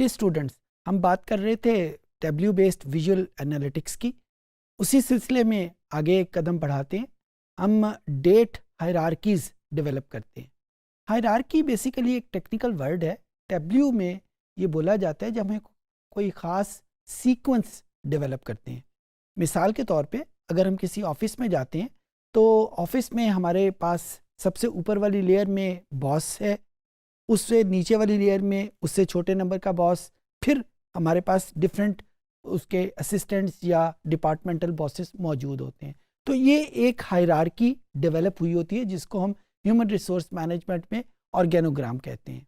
जी students, हम बात कर रहे थे टैब्ल्यू बेस्ड विजुअल एनालिटिक्स की। उसी सिलसिले में आगे एक कदम बढ़ाते हैं। हम डेट हायरार्कीज डेवलप करते हैं। हायरार्की बेसिकली एक टेक्निकल वर्ड है। टैब्ल्यू में ये बोला जाता है जब हम कोई ख़ास सीक्वेंस डेवलप करते हैं। मिसाल के तौर पे अगर हम किसी ऑफिस में जाते हैं तो ऑफिस में हमारे पास सबसे ऊपर वाली लेयर में बॉस है, उससे नीचे वाली लेयर में उससे छोटे नंबर का बॉस, फिर हमारे पास डिफरेंट उसके असिस्टेंट्स या डिपार्टमेंटल बॉसेस मौजूद होते हैं। तो ये एक हायरार्की डेवलप हुई होती है जिसको हम ह्यूमन रिसोर्स मैनेजमेंट में ऑर्गेनोग्राम कहते हैं।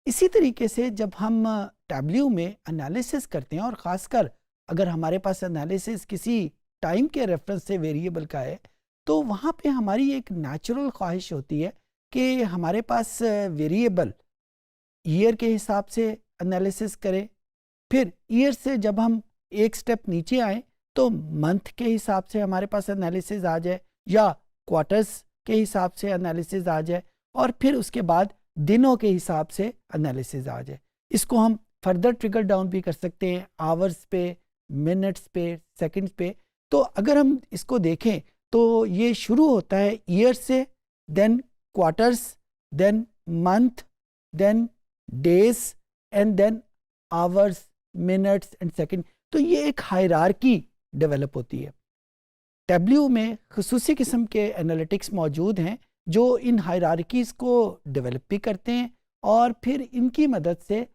इसी तरीके से जब हम टैब्ल्यू में एनालिसिस करते हैं और ख़ासकर अगर हमारे पास एनालिसिस किसी टाइम के रेफरेंस से वेरिएबल का है, तो वहाँ पे हमारी एक नेचुरल ख्वाहिश होती है कि हमारे पास वेरिएबल ईयर के हिसाब से एनालिसिस करें। फिर ईयर से जब हम एक स्टेप नीचे आए तो मंथ के हिसाब से हमारे पास एनालिसिस आ जाए या क्वार्टर्स के हिसाब से एनालिसिस आ जाए, और फिर उसके बाद दिनों के हिसाब से एनालिसिस आ जाए। इसको हम फर्दर ट्रिगर डाउन भी कर सकते हैं आवर्स पे, मिनट्स पे, सेकंड्स पे। तो अगर हम इसको देखें तो ये शुरू होता है ईयर से, then quarters, then month, then days, and then hours, minutes and second. तो ये एक हायरार्की डेवलप होती है। टैब्ल्यू में खुसूसी किस्म के एनालिटिक्स मौजूद हैं जो इन हायरार्कीज़ को डेवलप भी करते हैं, और फिर इनकी मदद से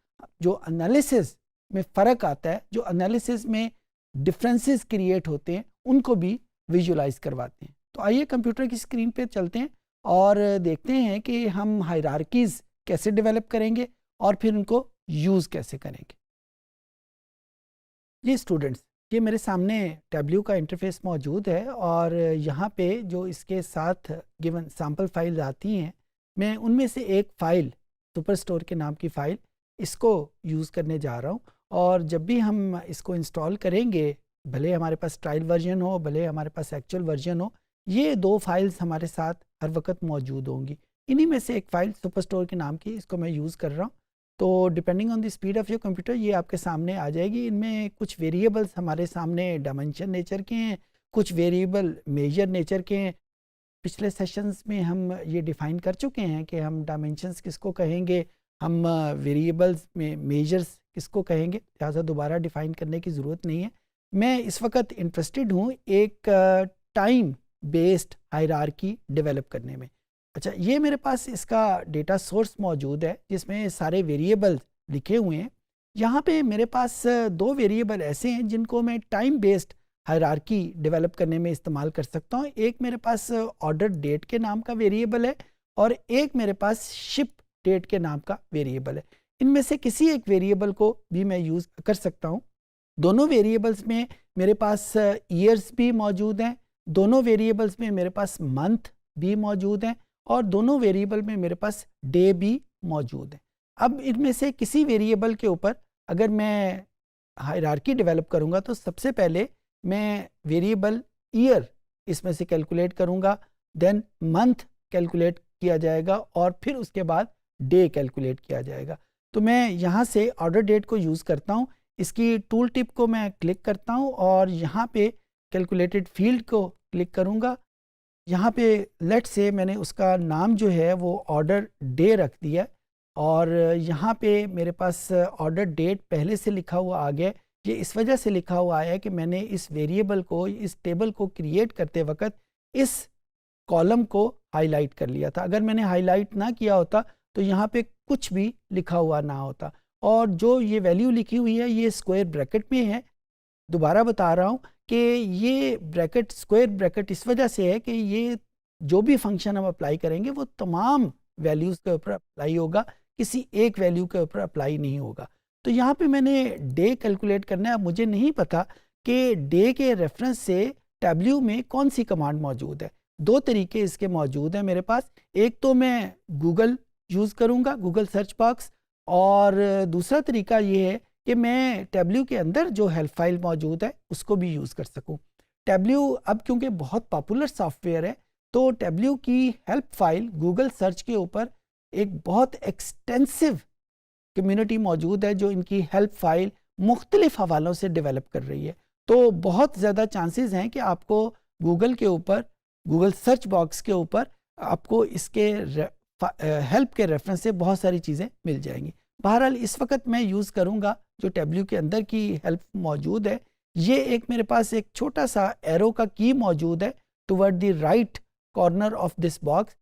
जो एनालिसिस में फ़र्क आता है, जो एनालिसिस में डिफरेंसेस क्रिएट होते हैं, उनको भी विजुलाइज करवाते हैं। तो आइए कंप्यूटर की स्क्रीन पे चलते हैं और देखते हैं कि हम हायरार्कीज़ कैसे डेवलप करेंगे और फिर उनको यूज़ कैसे करेंगे। ये स्टूडेंट्स, ये मेरे सामने टैब्ल्यू का इंटरफेस मौजूद है और यहाँ पे जो इसके साथ गिवन सैम्पल फाइल आती हैं, मैं उनमें से एक फ़ाइल सुपरस्टोर के नाम की फ़ाइल इसको यूज़ करने जा रहा हूँ। और जब भी हम इसको इंस्टॉल करेंगे, भले हमारे पास ट्रायल वर्जन हो, भले हमारे पास एक्चुअल वर्जन हो, ये दो फाइल्स हमारे साथ हर वक्त मौजूद होंगी। इन्हीं में से एक फ़ाइल सुपरस्टोर के नाम की, इसको मैं यूज़ कर रहा हूँ। तो depending on the speed of your computer ये आपके सामने आ जाएगी। इनमें कुछ वेरिएबल्स हमारे सामने डायमेंशन नेचर के हैं, कुछ वेरिएबल मेजर नेचर के हैं। पिछले सेशंस में हम ये डिफ़ाइन कर चुके हैं कि हम डायमेंशंस किसको कहेंगे, हम वेरिएबल्स में मेजर्स किसको कहेंगे, लिहाजा दोबारा डिफ़ाइन करने की ज़रूरत नहीं है। मैं इस वक्त इंटरेस्टेड हूँ एक टाइम बेस्ड हायरार्की डेवलप करने में। अच्छा, ये मेरे पास इसका डेटा सोर्स मौजूद है जिसमें सारे वेरिएबल लिखे हुए हैं। यहाँ पे मेरे पास दो वेरिएबल ऐसे हैं जिनको मैं टाइम बेस्ड हायरार्की डेवलप करने में इस्तेमाल कर सकता हूँ। एक मेरे पास ऑर्डर डेट के नाम का वेरिएबल है और एक मेरे पास शिप डेट के नाम का वेरिएबल है। इनमें से किसी एक वेरिएबल को भी मैं यूज़ कर सकता हूँ। दोनों वेरिएबल्स में मेरे पास ईयर्स भी मौजूद हैं, दोनों वेरिएबल्स में मेरे पास मंथ भी मौजूद हैं, और दोनों वेरिएबल में मेरे पास डे भी मौजूद है। अब इनमें से किसी वेरिएबल के ऊपर अगर मैं हायरार्की डेवलप करूंगा तो सबसे पहले मैं वेरिएबल ईयर इसमें से कैलकुलेट करूंगा, देन मंथ कैलकुलेट किया जाएगा और फिर उसके बाद डे कैलकुलेट किया जाएगा। तो मैं यहाँ से ऑर्डर डेट को यूज़ करता हूँ। इसकी टूल टिप को मैं क्लिक करता हूँ और यहाँ पे कैलकुलेटेड फील्ड को क्लिक करूँगा। यहाँ पे लेट से मैंने उसका नाम जो है वो ऑर्डर डे रख दिया, और यहाँ पे मेरे पास ऑर्डर डेट पहले से लिखा हुआ आ गया। ये इस वजह से लिखा हुआ आया कि मैंने इस वेरिएबल को, इस टेबल को क्रिएट करते वक्त इस कॉलम को हाईलाइट कर लिया था। अगर मैंने हाईलाइट ना किया होता तो यहाँ पे कुछ भी लिखा हुआ ना होता। और जो ये वैल्यू लिखी हुई है ये स्क्वायर ब्रैकेट में है। दोबारा बता रहा हूँ कि ये ब्रैकेट स्क्वायर ब्रैकेट इस वजह से है कि ये जो भी फंक्शन हम अप्लाई करेंगे वो तमाम वैल्यूज़ के ऊपर अप्लाई होगा, किसी एक वैल्यू के ऊपर अप्लाई नहीं होगा। तो यहाँ पे मैंने डे कैलकुलेट करना है। अब मुझे नहीं पता कि डे के रेफरेंस से टैब्ल्यू में कौन सी कमांड मौजूद है। दो तरीके इसके मौजूद हैं मेरे पास। एक तो मैं गूगल यूज़ करूँगा, गूगल सर्च बॉक्स, और दूसरा तरीका ये है कि मैं टैब्ल्यू के अंदर जो हेल्प फाइल मौजूद है उसको भी यूज़ कर सकूं। टैब्ल्यू अब क्योंकि बहुत पॉपुलर सॉफ्टवेयर है तो टैब्ल्यू की हेल्प फाइल गूगल सर्च के ऊपर एक बहुत एक्सटेंसिव कम्युनिटी मौजूद है जो इनकी हेल्प फाइल मुख्तलिफ हवालों से डेवलप कर रही है। तो बहुत ज़्यादा चांसेस हैं कि आपको गूगल के ऊपर, गूगल सर्च बॉक्स के ऊपर आपको इसके हेल्प के रेफरेंस से बहुत सारी चीज़ें मिल जाएंगी। बहरहाल इस वक्त मैं यूज़ करूँगा जो टैब्ल्यू के अंदर की हेल्प मौजूद है, ये एक मेरे पास एक छोटा सा एरो का की मौजूद है toward the right corner of this box.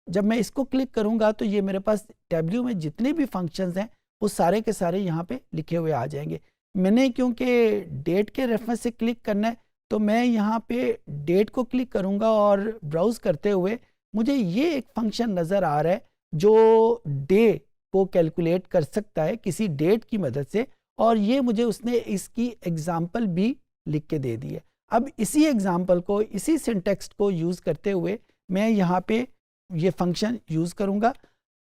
जब मैं इसको क्लिक करूँगा तो ये मेरे पास टैब्ल्यू में जितने भी फंक्शंस हैं वो सारे के सारे यहाँ पे लिखे हुए आ जाएंगे। मैंने क्योंकि डेट के रेफरेंस से क्लिक करना है तो मैं यहाँ पे डेट को क्लिक करूँगा और ब्राउज़ करते हुए मुझे ये एक फंक्शन नज़र आ रहा है जो डे को कैलकुलेट कर सकता है किसी डेट की मदद से, और ये मुझे उसने इसकी एग्जाम्पल भी लिख के दे दी है। अब इसी एग्जाम्पल को, इसी सिंटेक्स को यूज़ करते हुए मैं यहाँ पे ये फंक्शन यूज़ करूँगा।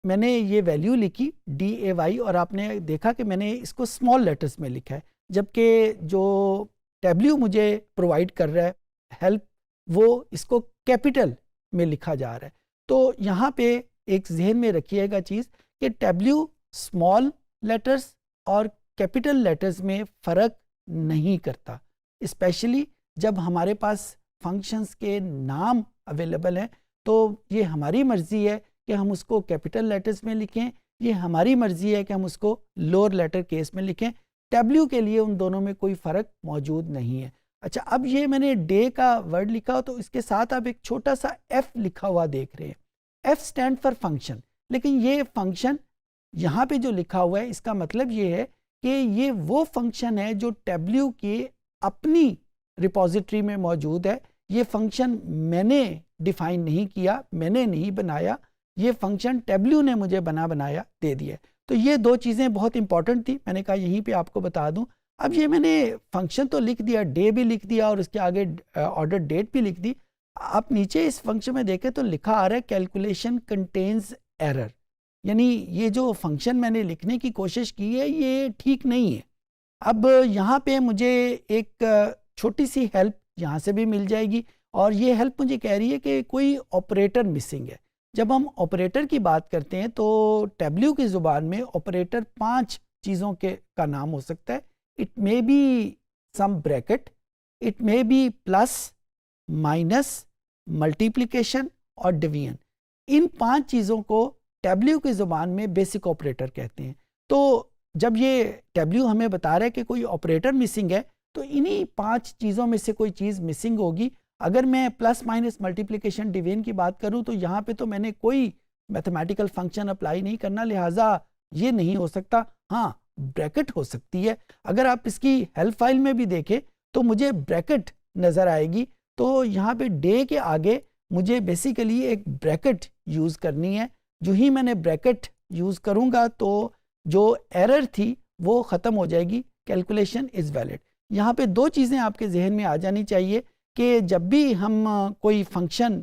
मैंने ये वैल्यू लिखी DAY और आपने देखा कि मैंने इसको स्मॉल लेटर्स में लिखा है, जबकि जो टैब्ल्यू मुझे प्रोवाइड कर रहा है हेल्प वो इसको कैपिटल में लिखा जा रहा है। तो यहाँ पे एक जहन में रखिएगा चीज़ कि टैब्ल्यू स्मॉल लेटर्स और कैपिटल लेटर्स में फ़र्क नहीं करता, स्पेशली जब हमारे पास फंक्शंस के नाम अवेलेबल हैं। तो ये हमारी मर्ज़ी है कि हम उसको कैपिटल लेटर्स में लिखें, ये हमारी मर्ज़ी है कि हम उसको लोअर लेटर केस में लिखें। टैब्ल्यू के लिए उन दोनों में कोई फ़र्क मौजूद नहीं है। अच्छा, अब ये मैंने डे का वर्ड लिखा तो इसके साथ आप एक छोटा सा F लिखा हुआ देख रहे हैं। F स्टैंड फॉर फंक्शन, लेकिन ये फंक्शन यहाँ पे जो लिखा हुआ है इसका मतलब ये है कि ये वो फंक्शन है जो टैब्ल्यू की अपनी रिपॉजिटरी में मौजूद है। ये फंक्शन मैंने डिफ़ाइन नहीं किया, मैंने नहीं बनाया, ये फंक्शन टैब्ल्यू ने मुझे बनाया दे दिया। तो ये दो चीज़ें बहुत इंपॉर्टेंट थी, मैंने कहा यहीं पे आपको बता दूं। अब ये मैंने फंक्शन तो लिख दिया, डे भी लिख दिया और उसके आगे ऑर्डर डेट भी लिख दी। आप नीचे इस फंक्शन में देखें तो लिखा आ रहा है कैलकुलेशन कंटेन्स एरर, यानी ये जो फंक्शन मैंने लिखने की कोशिश की है ये ठीक नहीं है। अब यहाँ पे मुझे एक छोटी सी हेल्प यहाँ से भी मिल जाएगी और ये हेल्प मुझे कह रही है कि कोई ऑपरेटर मिसिंग है। जब हम ऑपरेटर की बात करते हैं तो टैब्ल्यू की ज़ुबान में ऑपरेटर 5 चीज़ों का नाम हो सकता है। It may be some bracket, it may be plus, minus, multiplication और डिवीजन। इन 5 चीज़ों को टैब्ल्यू की ज़ुबान में बेसिक ऑपरेटर कहते हैं। तो जब ये टैब्ल्यू हमें बता रहा है कि कोई ऑपरेटर मिसिंग है तो इन्हीं 5 चीज़ों में से कोई चीज़ मिसिंग होगी। अगर मैं प्लस माइनस मल्टीप्लिकेशन डिवीजन की बात करूं तो यहाँ पे तो मैंने कोई मैथमेटिकल फंक्शन अप्लाई नहीं करना, लिहाजा ये नहीं हो सकता। हाँ, ब्रैकेट हो सकती है। अगर आप इसकी हेल्प फाइल में भी देखें तो मुझे ब्रैकेट नज़र आएगी। तो यहाँ पे डे के आगे मुझे बेसिकली एक ब्रैकेट यूज़ करनी है। जो ही मैंने ब्रैकेट यूज़ करूँगा तो जो एरर थी वो ख़त्म हो जाएगी, कैलकुलेशन इज़ वैलिड। यहाँ पे 2 चीज़ें आपके जहन में आ जानी चाहिए कि जब भी हम कोई फंक्शन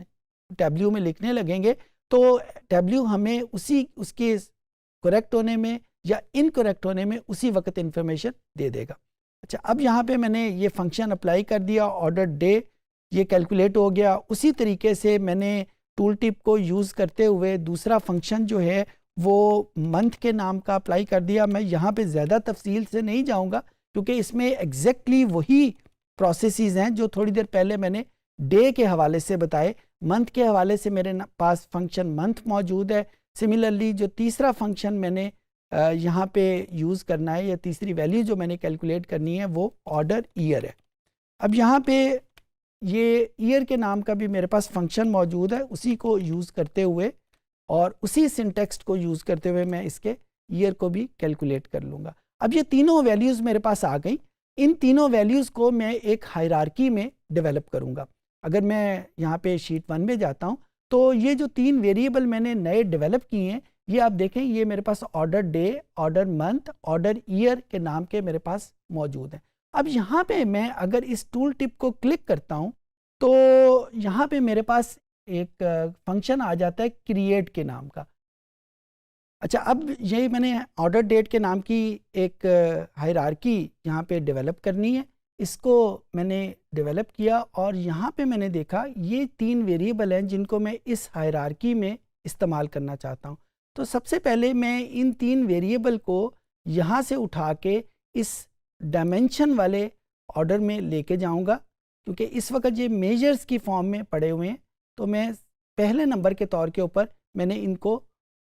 टैब्ल्यू में लिखने लगेंगे तो टैब्ल्यू हमें उसके करेक्ट होने में या इनकरेक्ट होने में उसी वक्त इंफॉर्मेशन दे देगा। अच्छा, अब यहाँ पे मैंने ये फंक्शन अप्लाई कर दिया, ऑर्डर डे ये कैलकुलेट हो गया। उसी तरीके से मैंने टूल टिप को यूज़ करते हुए दूसरा फंक्शन जो है वो मंथ के नाम का अप्लाई कर दिया। मैं यहाँ पे ज़्यादा तफसील से नहीं जाऊँगा क्योंकि इसमें एग्जैक्टली वही प्रोसेसेस हैं जो थोड़ी देर पहले मैंने डे के हवाले से बताए। मंथ के हवाले से मेरे पास फंक्शन मंथ मौजूद है। सिमिलरली जो तीसरा फंक्शन मैंने यहाँ पे यूज़ करना है या तीसरी वैल्यू जो मैंने कैलकुलेट करनी है वो ऑर्डर ईयर है। अब यहाँ पे ये ईयर के नाम का भी मेरे पास फंक्शन मौजूद है, उसी को यूज़ करते हुए और उसी सिंटेक्स को यूज़ करते हुए मैं इसके ईयर को भी कैलकुलेट कर लूँगा। अब ये तीनों वैल्यूज़ मेरे पास आ गई। इन तीनों वैल्यूज़ को मैं एक हायरार्की में डेवलप करूँगा। अगर मैं यहाँ पे शीट 1 में जाता हूँ तो ये जो 3 वेरिएबल मैंने नए डेवलप किए हैं ये आप देखें, ये मेरे पास order day, order month, order year के नाम के मेरे पास मौजूद हैं। अब यहाँ पे मैं अगर इस टूल टिप को क्लिक करता हूँ तो यहाँ पे मेरे पास एक फंक्शन आ जाता है क्रिएट के नाम का। अच्छा, अब ये मैंने ऑर्डर डेट के नाम की एक हायरार्की यहाँ पे डेवलप करनी है। इसको मैंने डेवलप किया और यहाँ पे मैंने देखा ये 3 वेरिएबल हैं जिनको मैं इस हायरार्की में इस्तेमाल करना चाहता हूँ। तो सबसे पहले मैं इन 3 वेरिएबल को यहाँ से उठा के इस डायमेंशन वाले ऑर्डर में लेके जाऊँगा, क्योंकि इस वक्त ये मेजर्स की फॉर्म में पड़े हुए हैं। तो मैं पहले नंबर के तौर के ऊपर मैंने इनको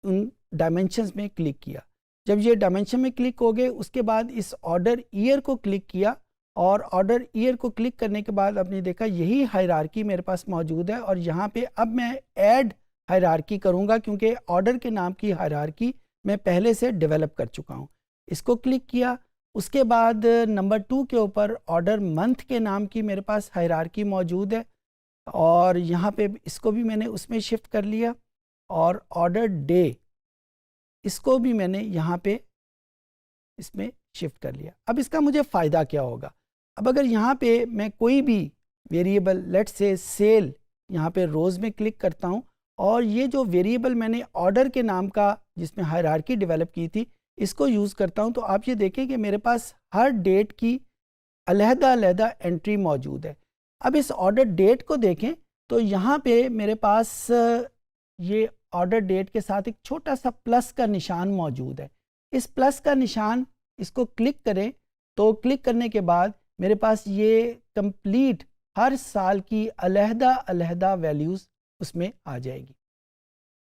उन डायमेंशंस में क्लिक किया। जब ये डायमेंशन में क्लिक हो गए, उसके बाद इस ऑर्डर ईयर को क्लिक किया, और ऑर्डर ईयर को क्लिक करने के बाद आपने देखा यही हायरार्की मेरे पास मौजूद है। और यहाँ पे अब मैं ऐड हायरार्की करूँगा, क्योंकि ऑर्डर के नाम की हायरार्की मैं पहले से डेवलप कर चुका हूँ। इसको क्लिक किया। उसके बाद नंबर 2 के ऊपर ऑर्डर मंथ के नाम की मेरे पास हायरार्की मौजूद है, और यहाँ पे इसको भी मैंने उसमें शिफ्ट कर लिया। और ऑर्डर डे, इसको भी मैंने यहाँ पे इसमें शिफ्ट कर लिया। अब इसका मुझे फ़ायदा क्या होगा? अब अगर यहाँ पे मैं कोई भी वेरिएबल, लेट्स से सेल, यहाँ पे रोज़ में क्लिक करता हूँ, और ये जो वेरिएबल मैंने ऑर्डर के नाम का जिसमें हायरार्की डेवलप की थी, इसको यूज़ करता हूँ, तो आप ये देखें कि मेरे पास हर डेट की अलहदा-अलहदा एंट्री मौजूद है। अब इस ऑर्डर डेट को देखें तो यहाँ पे मेरे पास ये ऑर्डर डेट के साथ एक छोटा सा प्लस का निशान मौजूद है। इस प्लस का निशान, इसको क्लिक करें तो क्लिक करने के बाद मेरे पास ये कंप्लीट हर साल की अलहदा-अलहदा वैल्यूज़ उसमें आ जाएगी।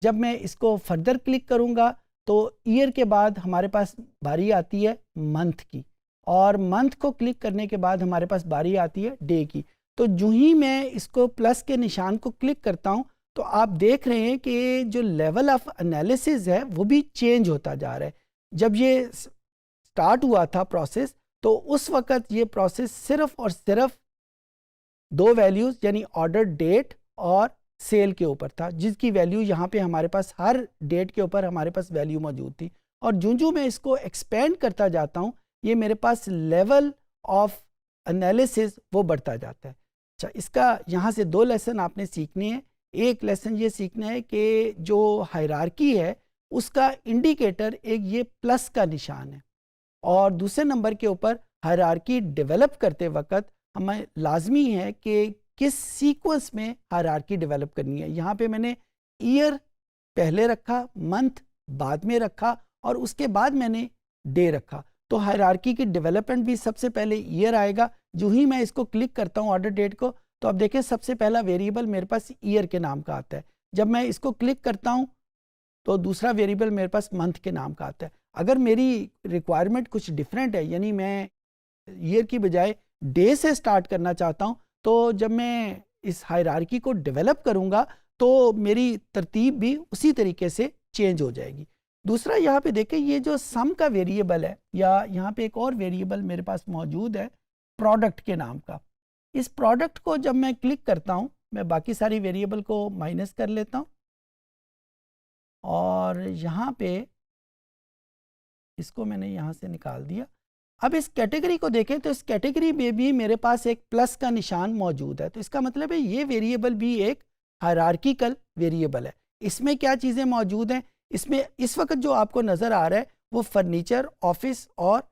जब मैं इसको फर्दर क्लिक करूँगा तो ईयर के बाद हमारे पास बारी आती है मंथ की, और मंथ को क्लिक करने के बाद हमारे पास बारी आती है डे की। तो जो ही मैं इसको प्लस के निशान को क्लिक करता हूँ, तो आप देख रहे हैं कि जो लेवल ऑफ एनालिसिस है वो भी चेंज होता जा रहा है। जब ये स्टार्ट हुआ था प्रोसेस, तो उस वक़्त ये प्रोसेस सिर्फ़ और सिर्फ 2 वैल्यूज़ यानी ऑर्डर डेट और सेल के ऊपर था, जिसकी वैल्यू यहाँ पे हमारे पास हर डेट के ऊपर हमारे पास वैल्यू मौजूद थी। और जो मैं इसको एक्सपेंड करता जाता हूँ, ये मेरे पास लेवल ऑफ एनालिसिस वो बढ़ता जाता है। अच्छा, इसका यहाँ से 2 लेसन आपने सीखने हैं। एक लेसन ये सीखना है कि जो हायरार्की है उसका इंडिकेटर एक ये प्लस का निशान है, और दूसरे नंबर के ऊपर हायरार्की डेवलप करते वक्त हमें लाजमी है कि किस सीक्वेंस में हायरार्की डेवलप करनी है। यहाँ पे मैंने ईयर पहले रखा, मंथ बाद में रखा, और उसके बाद मैंने डे रखा। तो हायरार्की की डेवलपमेंट भी सबसे पहले ईयर आएगा। जो ही मैं इसको क्लिक करता हूँ ऑर्डर डेट को, तो अब देखें सबसे पहला वेरिएबल मेरे पास ईयर के नाम का आता है। जब मैं इसको क्लिक करता हूँ तो दूसरा वेरिएबल मेरे पास मंथ के नाम का आता है। अगर मेरी रिक्वायरमेंट कुछ डिफरेंट है, यानी मैं ईयर की बजाय डे से स्टार्ट करना चाहता हूँ, तो जब मैं इस हायरार्की को डेवलप करूँगा तो मेरी तरतीब भी उसी तरीके से चेंज हो जाएगी। दूसरा यहाँ पे देखें, ये जो सम का वेरिएबल है, या यहाँ पे एक और वेरिएबल मेरे पास मौजूद है प्रोडक्ट के नाम का। इस प्रोडक्ट को जब मैं क्लिक करता हूँ, मैं बाकी सारी वेरिएबल को माइनस कर लेता हूँ, और यहाँ पे इसको मैंने यहाँ से निकाल दिया। अब इस कैटेगरी को देखें तो इस कैटेगरी में भी मेरे पास एक प्लस का निशान मौजूद है। तो इसका मतलब है ये वेरिएबल भी एक हायरार्किकल वेरिएबल है। इसमें क्या चीज़ें मौजूद हैं? इसमें इस वक्त जो आपको नज़र आ रहा है वो फर्नीचर, ऑफिस और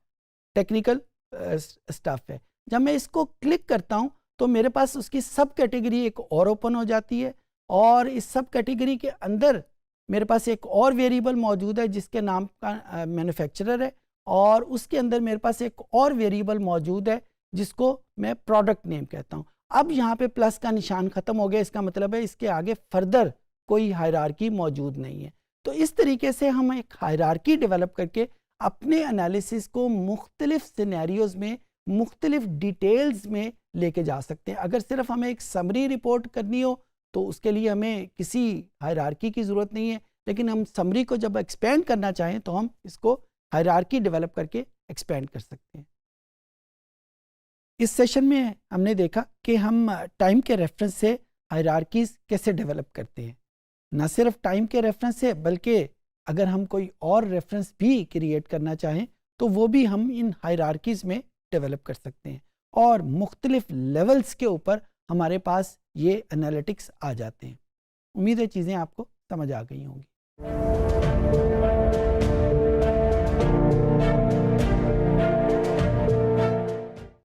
टेक्निकल स्टफ है। जब मैं इसको क्लिक करता हूँ तो मेरे पास उसकी सब कैटेगरी एक और ओपन हो जाती है, और इस सब कैटेगरी के अंदर मेरे पास एक और वेरिएबल मौजूद है जिसके नाम का मैन्युफैक्चरर है, और उसके अंदर मेरे पास एक और वेरिएबल मौजूद है जिसको मैं प्रोडक्ट नेम कहता हूँ। अब यहाँ पे प्लस का निशान ख़त्म हो गया, इसका मतलब है इसके आगे फर्दर कोई हायरार्की मौजूद नहीं है। तो इस तरीके से हम एक हायरार्की डेवलप करके अपने एनालिसिस को मुख्तलिफ सिनेरियोज़ में, मुख्तलिफ डिटेल्स में लेके जा सकते हैं। अगर सिर्फ हमें एक समरी रिपोर्ट करनी हो तो उसके लिए हमें किसी हायरार्की की ज़रूरत नहीं है, लेकिन हम समरी को जब एक्सपेंड करना चाहें तो हम इसको हायरार्की डेवलप करके एक्सपेंड कर सकते हैं। इस सेशन में हमने देखा कि हम टाइम के रेफरेंस से हायरार्कीज़ कैसे डेवलप करते हैं। न सिर्फ टाइम के रेफरेंस से, बल्कि अगर हम कोई और रेफरेंस भी क्रिएट करना चाहें तो वो भी हम इन हायरार्कीज़ में डेवलप कर सकते हैं, और मुख्तलिफ लेवल्स के ऊपर हमारे पास ये एनालिटिक्स आ जाते हैं। उम्मीद है चीज़ें आपको समझ आ गई होंगी।